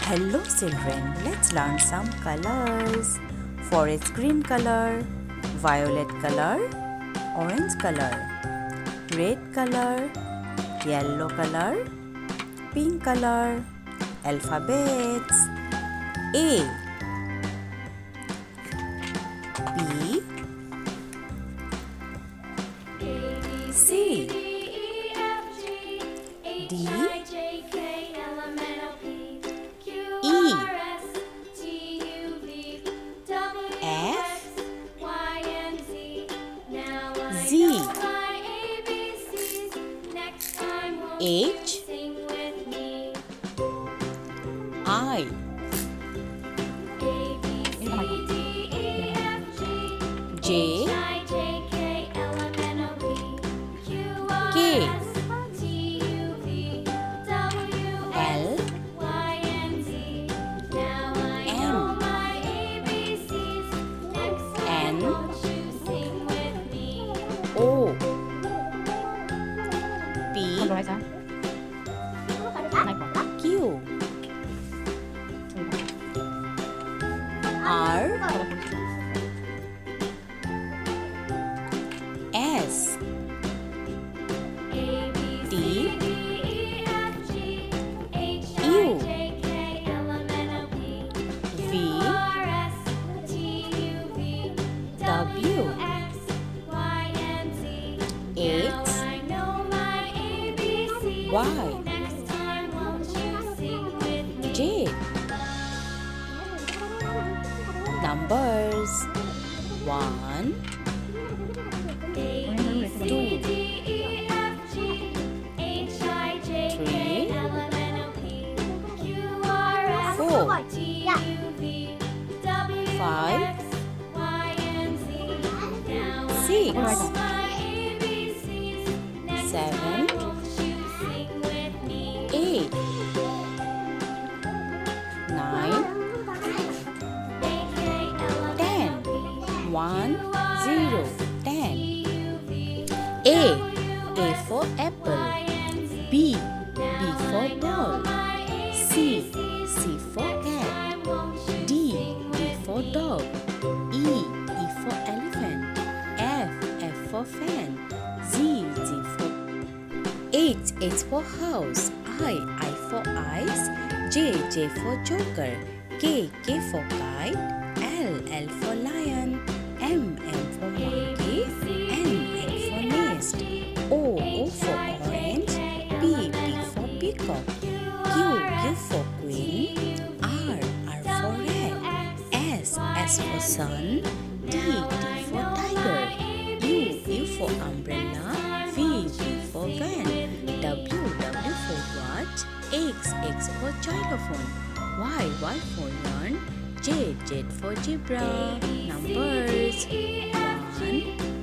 Hello children, let's learn some colors. Forest green color, violet color, orange color, red color, yellow color, pink color. Alphabets: A, B, C, D, E, F, Z, H, I, J, K, L, M, N, O, P, Q, R, S, T, U, V, W, X, Y, J. Numbers: 1, 2, 3, 4, 5, 6, 7, 8, 9, 10. 1, 0, 10. A for apple. B for ball. C for cat. D for dog. E for elephant. F for fan. G for H for house. I for eyes. J for joker. K for kite. L for lion. M for monkey. N for nest. O for orange. P for peacock. Q for queen. R for rat. S for sun. T for tiger. U for umbrella. V for van. W for watch. X for xylophone. Y for yarn. Z for zebra. Numbers: 1,